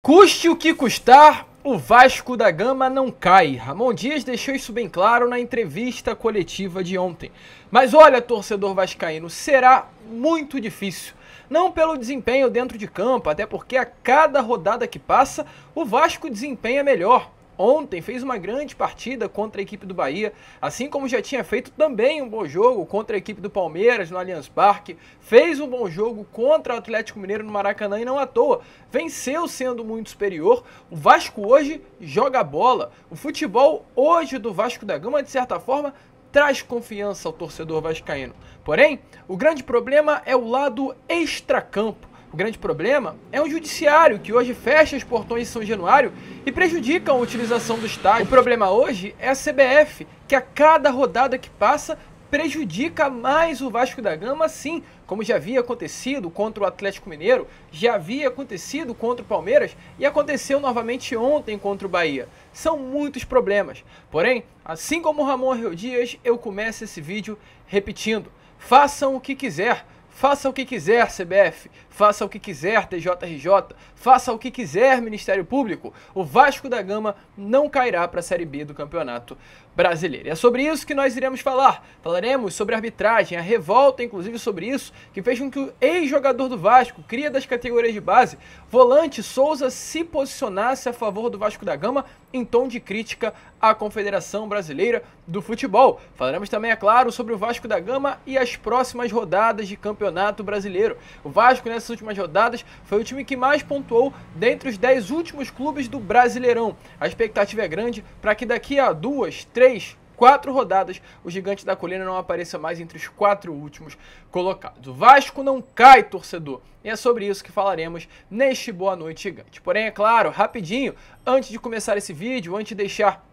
Custe o que custar, o Vasco da Gama não cai. Ramon Dias deixou isso bem claro na entrevista coletiva de ontem. Mas olha, torcedor vascaíno, será muito difícil. Não pelo desempenho dentro de campo, até porque a cada rodada que passa, o Vasco desempenha melhor. Ontem fez uma grande partida contra a equipe do Bahia, assim como já tinha feito também um bom jogo contra a equipe do Palmeiras no Allianz Parque, fez um bom jogo contra o Atlético Mineiro no Maracanã e não à toa, venceu sendo muito superior. O Vasco hoje joga bola, o futebol hoje do Vasco da Gama, de certa forma, traz confiança ao torcedor vascaíno. Porém, o grande problema é o lado extracampo. O grande problema é o judiciário, que hoje fecha os portões de São Januário e prejudica a utilização do estádio. O problema hoje é a CBF, que a cada rodada que passa prejudica mais o Vasco da Gama, assim como já havia acontecido contra o Atlético Mineiro, já havia acontecido contra o Palmeiras e aconteceu novamente ontem contra o Bahia. São muitos problemas. Porém, assim como o Ramon Dias, eu começo esse vídeo repetindo: façam o que quiser. Faça o que quiser, CBF, faça o que quiser, TJRJ, faça o que quiser, Ministério Público, o Vasco da Gama não cairá para a Série B do Campeonato Brasileiro. E é sobre isso que nós iremos falar. Falaremos sobre a arbitragem, a revolta, inclusive sobre isso, que fez com que o ex-jogador do Vasco, cria das categorias de base, volante Souza, se posicionasse a favor do Vasco da Gama em tom de crítica à Confederação Brasileira do Futebol. Falaremos também, é claro, sobre o Vasco da Gama e as próximas rodadas de Campeonato Brasileiro. O Vasco, nessas últimas rodadas, foi o time que mais pontuou dentre os 10 últimos clubes do Brasileirão. A expectativa é grande para que daqui a 2, 3, 4 rodadas o Gigante da Colina não apareça mais entre os 4 últimos colocados. O Vasco não cai, torcedor. E é sobre isso que falaremos neste Boa Noite Gigante. Porém, é claro, rapidinho, antes de começar esse vídeo, antes de deixar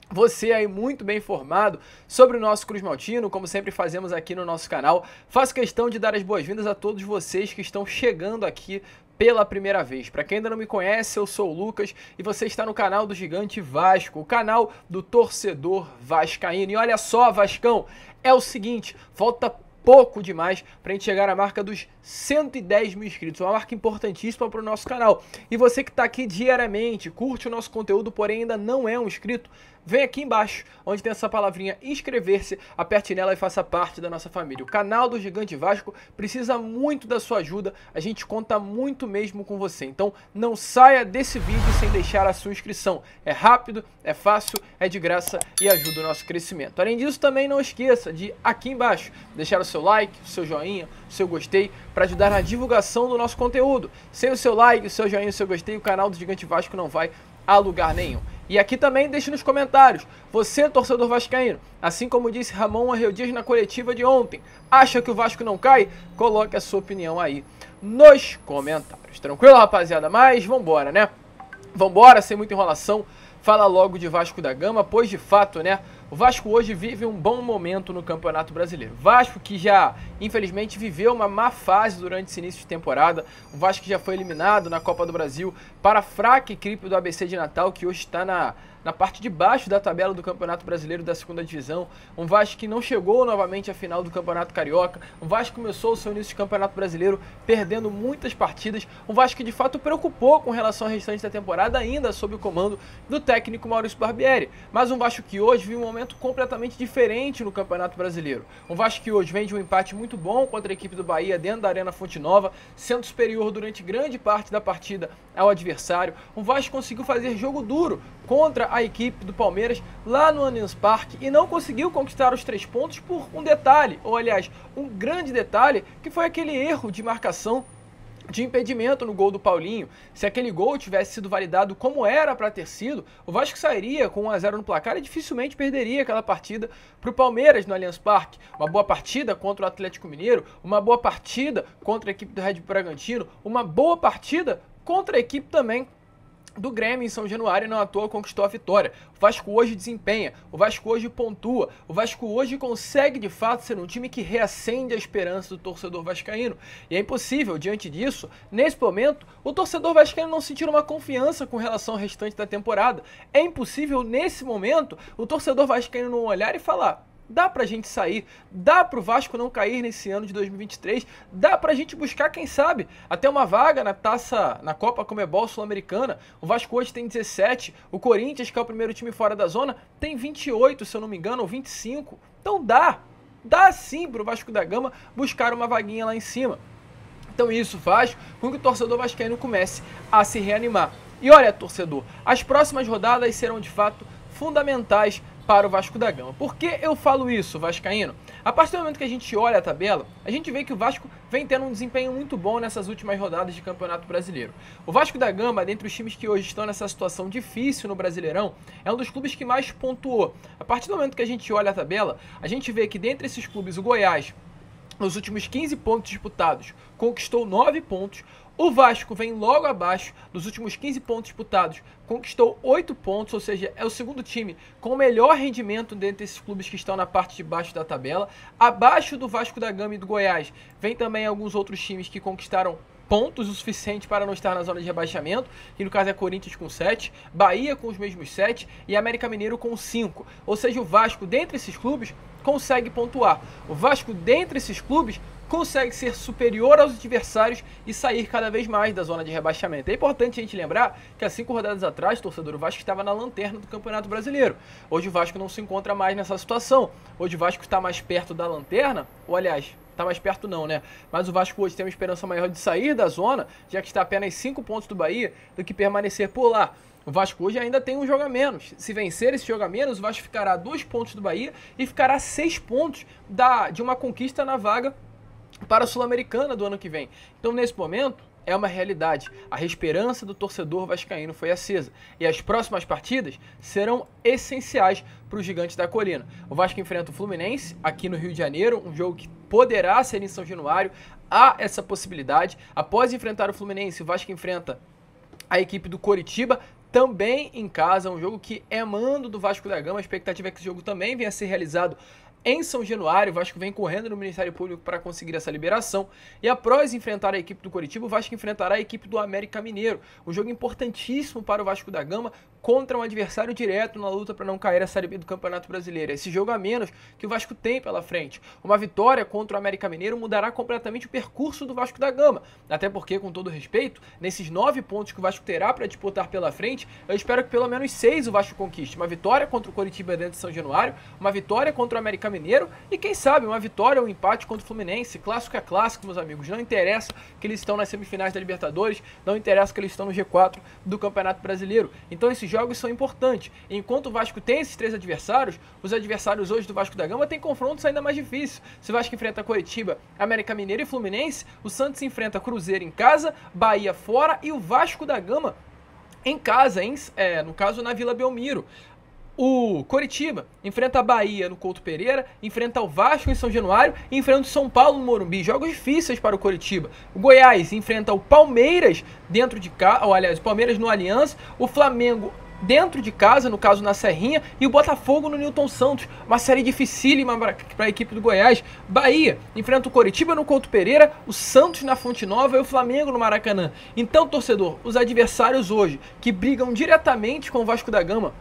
você aí muito bem informado sobre o nosso Cruz Maltino, como sempre fazemos aqui no nosso canal, faço questão de dar as boas-vindas a todos vocês que estão chegando aqui pela primeira vez. Para quem ainda não me conhece, eu sou o Lucas e você está no canal do Gigante Vasco, o canal do torcedor vascaíno. E olha só, Vascão, é o seguinte, falta pouco demais para a gente chegar à marca dos 110 mil inscritos, uma marca importantíssima para o nosso canal. E você que está aqui diariamente, curte o nosso conteúdo, porém ainda não é um inscrito, vem aqui embaixo, onde tem essa palavrinha inscrever-se, aperte nela e faça parte da nossa família. O canal do Gigante Vasco precisa muito da sua ajuda, a gente conta muito mesmo com você. Então não saia desse vídeo sem deixar a sua inscrição. É rápido, é fácil, é de graça e ajuda o nosso crescimento. Além disso, também não esqueça de, aqui embaixo, deixar o seu like, o seu joinha, o seu gostei, para ajudar na divulgação do nosso conteúdo. Sem o seu like, o seu joinha, o seu gostei, o canal do Gigante Vasco não vai a lugar nenhum. E aqui também deixe nos comentários, você, torcedor vascaíno, assim como disse Ramon Dias na coletiva de ontem, acha que o Vasco não cai? Coloque a sua opinião aí nos comentários. Tranquilo, rapaziada? Mas vambora, né? Vambora, sem muita enrolação, fala logo de Vasco da Gama, pois de fato, né, o Vasco hoje vive um bom momento no Campeonato Brasileiro. Vasco que já, infelizmente, viveu uma má fase durante esse início de temporada. O Vasco que já foi eliminado na Copa do Brasil para a fraca equipe do ABC de Natal, que hoje está na parte de baixo da tabela do Campeonato Brasileiro da segunda divisão. Um Vasco que não chegou novamente à final do Campeonato Carioca. Um Vasco que começou o seu início de Campeonato Brasileiro perdendo muitas partidas. Um Vasco que de fato preocupou com relação ao restante da temporada, ainda sob o comando do técnico Maurício Barbieri. Mas um Vasco que hoje vive um momento completamente diferente no Campeonato Brasileiro. Um Vasco que hoje vem de um empate muito bom contra a equipe do Bahia dentro da Arena Fonte Nova, sendo superior durante grande parte da partida ao adversário. Um Vasco que conseguiu fazer jogo duro contra a equipe do Palmeiras lá no Allianz Parque e não conseguiu conquistar os 3 pontos por um detalhe, ou aliás, um grande detalhe, que foi aquele erro de marcação de impedimento no gol do Paulinho. Se aquele gol tivesse sido validado como era para ter sido, o Vasco sairia com 1 a 0 no placar e dificilmente perderia aquela partida para o Palmeiras no Allianz Parque. Uma boa partida contra o Atlético Mineiro, uma boa partida contra a equipe do Red Bull Bragantino, uma boa partida contra a equipe também do Grêmio em São Januário, não à toa conquistou a vitória. O Vasco hoje desempenha, o Vasco hoje pontua, o Vasco hoje consegue de fato ser um time que reacende a esperança do torcedor vascaíno. E é impossível, diante disso, nesse momento, o torcedor vascaíno não sentir uma confiança com relação ao restante da temporada. É impossível, nesse momento, o torcedor vascaíno não olhar e falar: dá pra gente sair, dá pro Vasco não cair nesse ano de 2023, dá pra gente buscar, quem sabe, até uma vaga na Copa Conmebol Sul-Americana. O Vasco hoje tem 17, o Corinthians, que é o primeiro time fora da zona, tem 28, se eu não me engano, ou 25. Então dá sim pro Vasco da Gama buscar uma vaguinha lá em cima. Então isso faz com que o torcedor vascaíno comece a se reanimar. E olha, torcedor, as próximas rodadas serão de fato fundamentais para o Vasco da Gama. Por que eu falo isso, vascaíno? A partir do momento que a gente olha a tabela, a gente vê que o Vasco vem tendo um desempenho muito bom nessas últimas rodadas de Campeonato Brasileiro. O Vasco da Gama, dentre os times que hoje estão nessa situação difícil no Brasileirão, é um dos clubes que mais pontuou. A partir do momento que a gente olha a tabela, a gente vê que dentre esses clubes, o Goiás, nos últimos 15 pontos disputados, conquistou 9 pontos. O Vasco vem logo abaixo, dos últimos 15 pontos disputados, conquistou 8 pontos, ou seja, é o segundo time com o melhor rendimento dentre esses clubes que estão na parte de baixo da tabela. Abaixo do Vasco da Gama e do Goiás, vem também alguns outros times que conquistaram pontos o suficiente para não estar na zona de rebaixamento, que no caso é Corinthians com 7, Bahia com os mesmos 7 e América Mineiro com 5. Ou seja, o Vasco, dentre esses clubes, consegue pontuar. O Vasco, dentre esses clubes, consegue ser superior aos adversários e sair cada vez mais da zona de rebaixamento. É importante a gente lembrar que há 5 rodadas atrás, torcedor, o Vasco estava na lanterna do Campeonato Brasileiro. Hoje o Vasco não se encontra mais nessa situação. Hoje o Vasco está mais perto da lanterna, ou aliás, está mais perto não, né? Mas o Vasco hoje tem uma esperança maior de sair da zona, já que está apenas 5 pontos do Bahia, do que permanecer por lá. O Vasco hoje ainda tem um jogo a menos. Se vencer esse jogo a menos, o Vasco ficará a 2 pontos do Bahia e ficará a 6 pontos de uma conquista na vaga para a Sul-Americana do ano que vem. Então, nesse momento, é uma realidade. A esperança do torcedor vascaíno foi acesa. E as próximas partidas serão essenciais para os gigantes da colina. O Vasco enfrenta o Fluminense aqui no Rio de Janeiro, um jogo que poderá ser em São Januário. Há essa possibilidade. Após enfrentar o Fluminense, o Vasco enfrenta a equipe do Coritiba, também em casa, um jogo que é mando do Vasco da Gama. A expectativa é que esse jogo também venha a ser realizado em São Januário. O Vasco vem correndo no Ministério Público para conseguir essa liberação. E após enfrentar a equipe do Coritiba, o Vasco enfrentará a equipe do América Mineiro. Um jogo importantíssimo para o Vasco da Gama contra um adversário direto na luta para não cair a Série B do Campeonato Brasileiro. Esse jogo a menos que o Vasco tem pela frente. Uma vitória contra o América Mineiro mudará completamente o percurso do Vasco da Gama. Até porque, com todo respeito, nesses 9 pontos que o Vasco terá para disputar pela frente, eu espero que pelo menos 6 o Vasco conquiste. Uma vitória contra o Coritiba dentro de São Januário, uma vitória contra o América Mineiro e, quem sabe, uma vitória ou um empate contra o Fluminense. Clássico é clássico, meus amigos. Não interessa que eles estão nas semifinais da Libertadores, não interessa que eles estão no G4 do Campeonato Brasileiro. Então esses jogos são importantes. Enquanto o Vasco tem esses 3 adversários, os adversários hoje do Vasco da Gama têm confrontos ainda mais difíceis. Se o Vasco enfrenta Coritiba, América Mineiro e Fluminense, o Santos enfrenta Cruzeiro em casa, Bahia fora e o Vasco da Gama em casa, no caso na Vila Belmiro. O Coritiba enfrenta a Bahia no Couto Pereira, enfrenta o Vasco em São Januário e enfrenta o São Paulo no Morumbi. Jogos difíceis para o Coritiba. O Goiás enfrenta o Palmeiras dentro de casa, ou aliás, o Palmeiras no Aliança, o Flamengo dentro de casa, no caso na Serrinha, e o Botafogo no Newton Santos. Uma série dificílima para a equipe do Goiás. Bahia enfrenta o Coritiba no Couto Pereira, o Santos na Fonte Nova e o Flamengo no Maracanã. Então, torcedor, os adversários hoje que brigam diretamente com o Vasco da Gama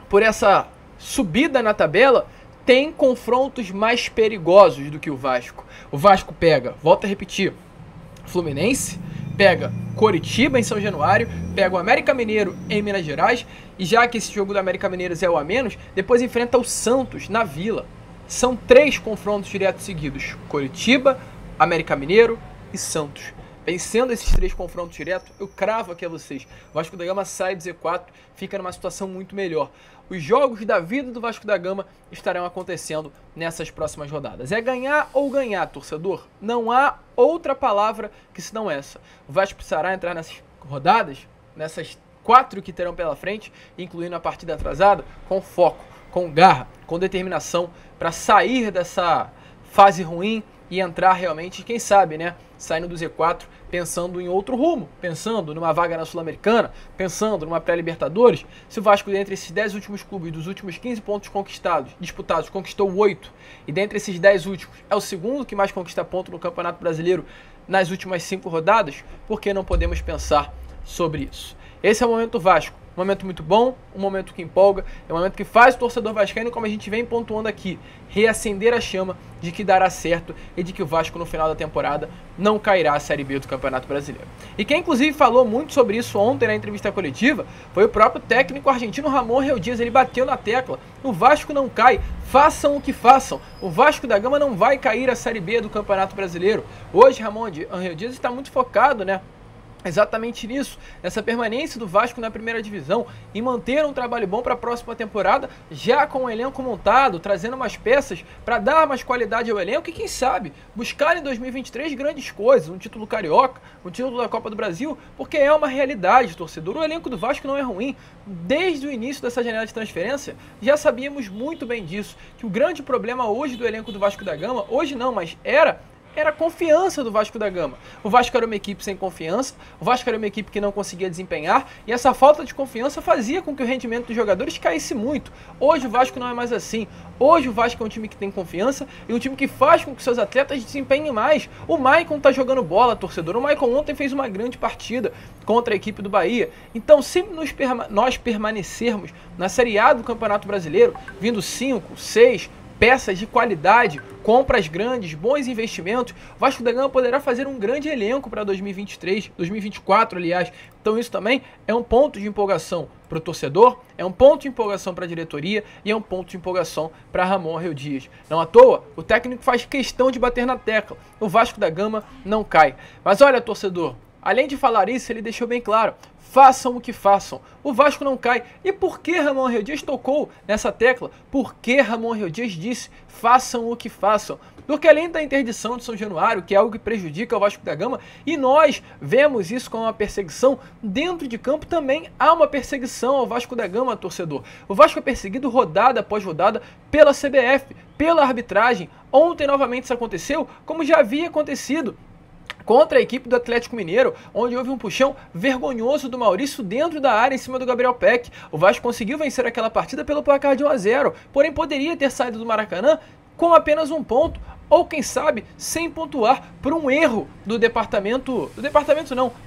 por essa subida na tabela, tem confrontos mais perigosos do que o Vasco. O Vasco pega, volto a repetir, Fluminense, pega Coritiba em São Januário, pega o América Mineiro em Minas Gerais, e já que esse jogo do América Mineiro é o a menos, depois enfrenta o Santos na Vila. São 3 confrontos diretos seguidos: Coritiba, América Mineiro e Santos. Vencendo esses 3 confrontos diretos, eu cravo aqui a vocês: o Vasco da Gama sai do Z4, fica numa situação muito melhor. Os jogos da vida do Vasco da Gama estarão acontecendo nessas próximas rodadas. É ganhar ou ganhar, torcedor. Não há outra palavra que senão essa. O Vasco precisará entrar nessas rodadas, nessas 4 que terão pela frente, incluindo a partida atrasada, com foco, com garra, com determinação, para sair dessa fase ruim e entrar realmente, quem sabe, né, saindo do Z4, pensando em outro rumo, pensando numa vaga na Sul-Americana, pensando numa pré-Libertadores. Se o Vasco, dentre esses 10 últimos clubes, dos últimos 15 pontos disputados, conquistou 8, e dentre esses 10 últimos, é o segundo que mais conquista ponto no Campeonato Brasileiro nas últimas 5 rodadas, por que não podemos pensar sobre isso? Esse é o Momento Vasco. Um momento muito bom, um momento que empolga, é um momento que faz o torcedor vascaíno, como a gente vem pontuando aqui, reacender a chama de que dará certo e de que o Vasco no final da temporada não cairá a Série B do Campeonato Brasileiro. E quem inclusive falou muito sobre isso ontem na entrevista coletiva foi o próprio técnico argentino Ramon Reu Dias. Ele bateu na tecla: o Vasco não cai, façam o que façam, o Vasco da Gama não vai cair a Série B do Campeonato Brasileiro. Hoje Ramon Reu Dias está muito focado, né, exatamente nisso, nessa permanência do Vasco na primeira divisão, em manter um trabalho bom para a próxima temporada, já com o elenco montado, trazendo umas peças para dar mais qualidade ao elenco e quem sabe buscar em 2023 grandes coisas, um título carioca, um título da Copa do Brasil, porque é uma realidade, torcedor. O elenco do Vasco não é ruim. Desde o início dessa janela de transferência, já sabíamos muito bem disso, que o grande problema hoje do elenco do Vasco da Gama, hoje não, mas era a confiança do Vasco da Gama. O Vasco era uma equipe sem confiança, o Vasco era uma equipe que não conseguia desempenhar, e essa falta de confiança fazia com que o rendimento dos jogadores caísse muito. Hoje o Vasco não é mais assim. Hoje o Vasco é um time que tem confiança e um time que faz com que seus atletas desempenhem mais. O Maicon tá jogando bola, torcedor. O Maicon ontem fez uma grande partida contra a equipe do Bahia. Então, se nós permanecermos na Série A do Campeonato Brasileiro, vindo 5, 6 peças de qualidade, compras grandes, bons investimentos, o Vasco da Gama poderá fazer um grande elenco para 2023, 2024, aliás. Então isso também é um ponto de empolgação para o torcedor, é um ponto de empolgação para a diretoria e é um ponto de empolgação para Ramon Reu Dias. Não à toa, o técnico faz questão de bater na tecla: o Vasco da Gama não cai. Mas olha, torcedor, além de falar isso, ele deixou bem claro: façam o que façam, o Vasco não cai. E por que Ramon Reu Dias tocou nessa tecla? Por que Ramon Reu Dias disse: façam o que façam? Porque além da interdição de São Januário, que é algo que prejudica o Vasco da Gama, e nós vemos isso como uma perseguição, dentro de campo também há uma perseguição ao Vasco da Gama, torcedor. O Vasco é perseguido rodada após rodada pela CBF, pela arbitragem. Ontem novamente isso aconteceu, como já havia acontecido contra a equipe do Atlético Mineiro, onde houve um puxão vergonhoso do Maurício dentro da área em cima do Gabriel Peck. O Vasco conseguiu vencer aquela partida pelo placar de 1-0, porém poderia ter saído do Maracanã com apenas um ponto, ou quem sabe sem pontuar, por um erro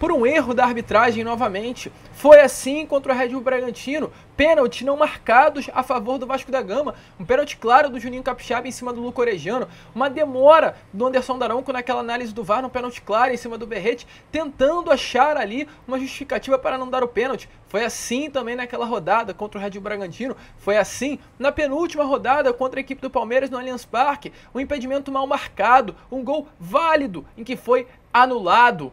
por um erro da arbitragem novamente. Foi assim contra o Red Bull Bragantino, pênalti não marcados a favor do Vasco da Gama, um pênalti claro do Juninho Capixaba em cima do Luco Orejano, uma demora do Anderson Daronco naquela análise do VAR, no pênalti claro em cima do Berrete, tentando achar ali uma justificativa para não dar o pênalti. Foi assim também naquela rodada contra o Red Bull Bragantino, foi assim na penúltima rodada contra a equipe do Palmeiras no Allianz Parque, um impedimento mal marcado, um gol válido em que foi anulado.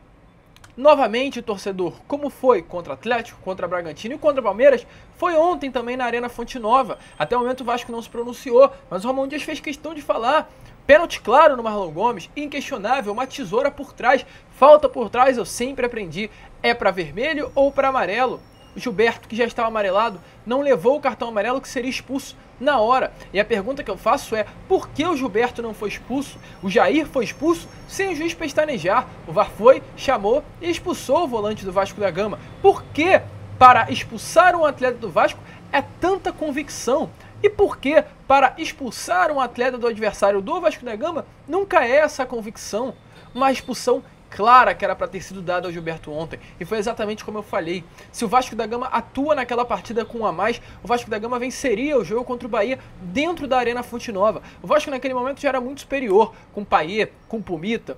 Novamente, torcedor, como foi contra o Atlético, contra o Bragantino e contra o Palmeiras, foi ontem também na Arena Fonte Nova. Até o momento o Vasco não se pronunciou, mas o Ramon Dias fez questão de falar. Pênalti claro no Marlon Gomes, inquestionável, uma tesoura por trás, falta por trás, eu sempre aprendi, é para vermelho ou para amarelo. O Gilberto, que já estava amarelado, não levou o cartão amarelo, que seria expulso na hora. E a pergunta que eu faço é: por que o Gilberto não foi expulso? O Jair foi expulso sem o juiz pestanejar. O VAR foi, chamou e expulsou o volante do Vasco da Gama. Por que para expulsar um atleta do Vasco é tanta convicção? E por que para expulsar um atleta do adversário do Vasco da Gama nunca é essa convicção? Uma expulsão clara que era para ter sido dada ao Gilberto ontem. E foi exatamente como eu falei. Se o Vasco da Gama atua naquela partida com um a mais, o Vasco da Gama venceria o jogo contra o Bahia dentro da Arena Fonte Nova. O Vasco naquele momento já era muito superior, com Payet, com Pumita,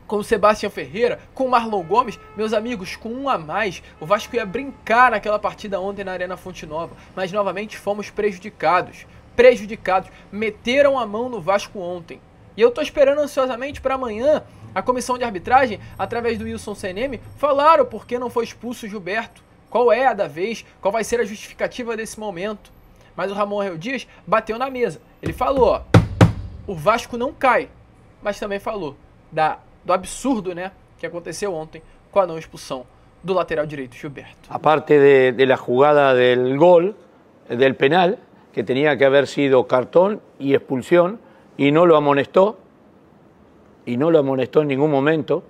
com o Sebastião Ferreira, com o Marlon Gomes. Meus amigos, com um a mais, o Vasco ia brincar naquela partida ontem na Arena Fonte Nova. Mas novamente fomos prejudicados. Meteram a mão no Vasco ontem. E eu tô esperando ansiosamente para amanhã a comissão de arbitragem, através do Wilson CNM, falaram por que não foi expulso o Gilberto, qual é a da vez, qual vai ser a justificativa desse momento. Mas o Ramon Reu Dias bateu na mesa. Ele falou, ó, o Vasco não cai, mas também falou do absurdo, né, que aconteceu ontem com a não expulsão do lateral direito Gilberto. Aparte de la jugada del gol, del penal, que tenía que haber sido cartón y expulsión, y no lo amonestó, en ningún momento,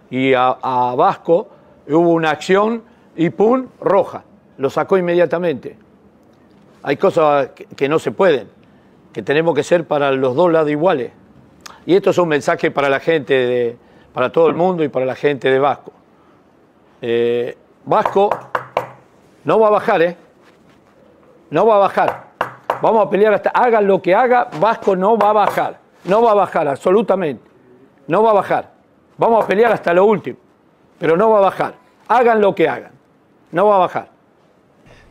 y a Vasco hubo una acción y ¡pum! Roja, lo sacó inmediatamente. Hay cosas que no se pueden, que tenemos que ser para los dos lados iguales. Y esto es un mensaje para la gente, para todo el mundo y para la gente de Vasco. Vasco No va a bajar, ¿eh? No va a bajar. Vamos a pelear hasta... Hagan lo que haga, Vasco no va a bajar. No va a bajar, absolutamente. No va a bajar. Vamos a pelear hasta lo último. Pero no va a bajar. Hagan lo que hagan. No va a bajar.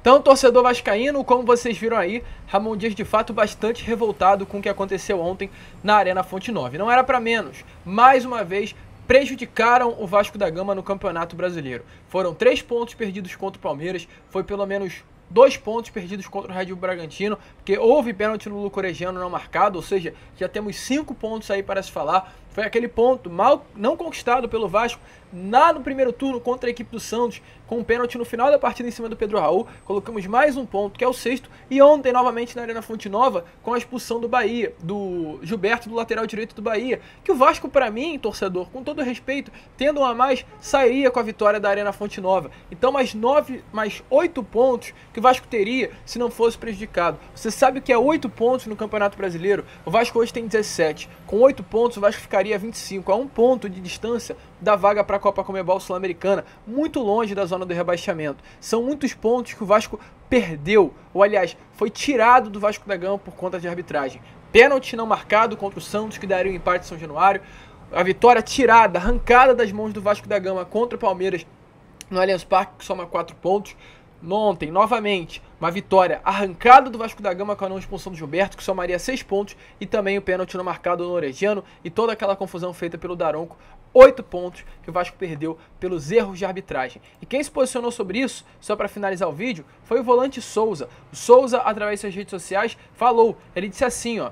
Então, torcedor vascaíno, como vocês viram aí, Ramon Dias de fato bastante revoltado com o que aconteceu ontem na Arena Fonte Nova. Não era para menos. Mais uma vez, prejudicaram o Vasco da Gama no Campeonato Brasileiro. Foram 3 pontos perdidos contra o Palmeiras, foi pelo menos 2 pontos perdidos contra o Red Bull Bragantino, porque houve pênalti no Luco Orejano não marcado, ou seja, já temos 5 pontos aí para se falar. Foi aquele ponto mal não conquistado pelo Vasco lá no primeiro turno contra a equipe do Santos, com um pênalti no final da partida em cima do Pedro Raul. Colocamos mais um ponto, que é o 6º, e ontem novamente na Arena Fonte Nova, com a expulsão do Bahia, do Gilberto, do lateral direito do Bahia, que o Vasco, para mim, torcedor, com todo respeito, tendo um a mais, sairia com a vitória da Arena Fonte Nova. Então mais 8 pontos que o Vasco teria se não fosse prejudicado. Você sabe o que é 8 pontos no Campeonato Brasileiro? O Vasco hoje tem 17. Com 8 pontos o Vasco ficaria a 25, a 1 ponto de distância da vaga para a Copa Conmebol Sul-Americana, muito longe da zona do rebaixamento. São muitos pontos que o Vasco perdeu, ou aliás, foi tirado do Vasco da Gama por conta de arbitragem. Pênalti não marcado contra o Santos, que daria o empate em São Januário. A vitória tirada, arrancada das mãos do Vasco da Gama contra o Palmeiras no Allianz Parque, que soma 4 pontos. Ontem, novamente, uma vitória arrancada do Vasco da Gama com a não expulsão do Gilberto, que somaria 6 pontos, e também o pênalti não marcado no Orejano, e toda aquela confusão feita pelo Daronco. 8 pontos que o Vasco perdeu pelos erros de arbitragem. E quem se posicionou sobre isso, só para finalizar o vídeo, foi o volante Souza. O Souza, através das redes sociais, falou, ele disse assim, ó,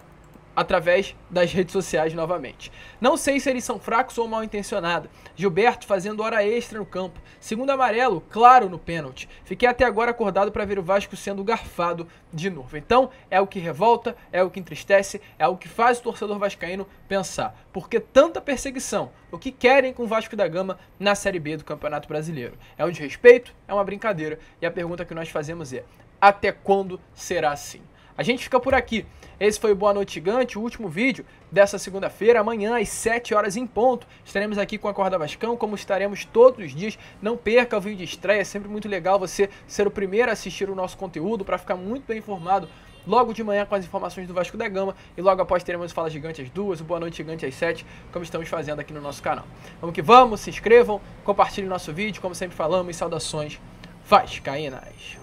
através das redes sociais novamente: não sei se eles são fracos ou mal intencionados. Gilberto fazendo hora extra no campo. Segundo amarelo, claro, no pênalti. Fiquei até agora acordado para ver o Vasco sendo garfado de novo. Então, é o que revolta, é o que entristece, é o que faz o torcedor vascaíno pensar. Por que tanta perseguição? O que querem com o Vasco da Gama na Série B do Campeonato Brasileiro? É um desrespeito? É uma brincadeira? E a pergunta que nós fazemos é: até quando será assim? A gente fica por aqui. Esse foi o Boa Noite Gigante, o último vídeo dessa segunda-feira. Amanhã, às 7 horas em ponto, estaremos aqui com a Corda Vascão, como estaremos todos os dias. Não perca o vídeo de estreia, é sempre muito legal você ser o primeiro a assistir o nosso conteúdo, para ficar muito bem informado logo de manhã com as informações do Vasco da Gama. E logo após teremos o Fala Gigante às 2, o Boa Noite Gigante às 7, como estamos fazendo aqui no nosso canal. Vamos que vamos, se inscrevam, compartilhem nosso vídeo, como sempre falamos, e saudações vascaínas.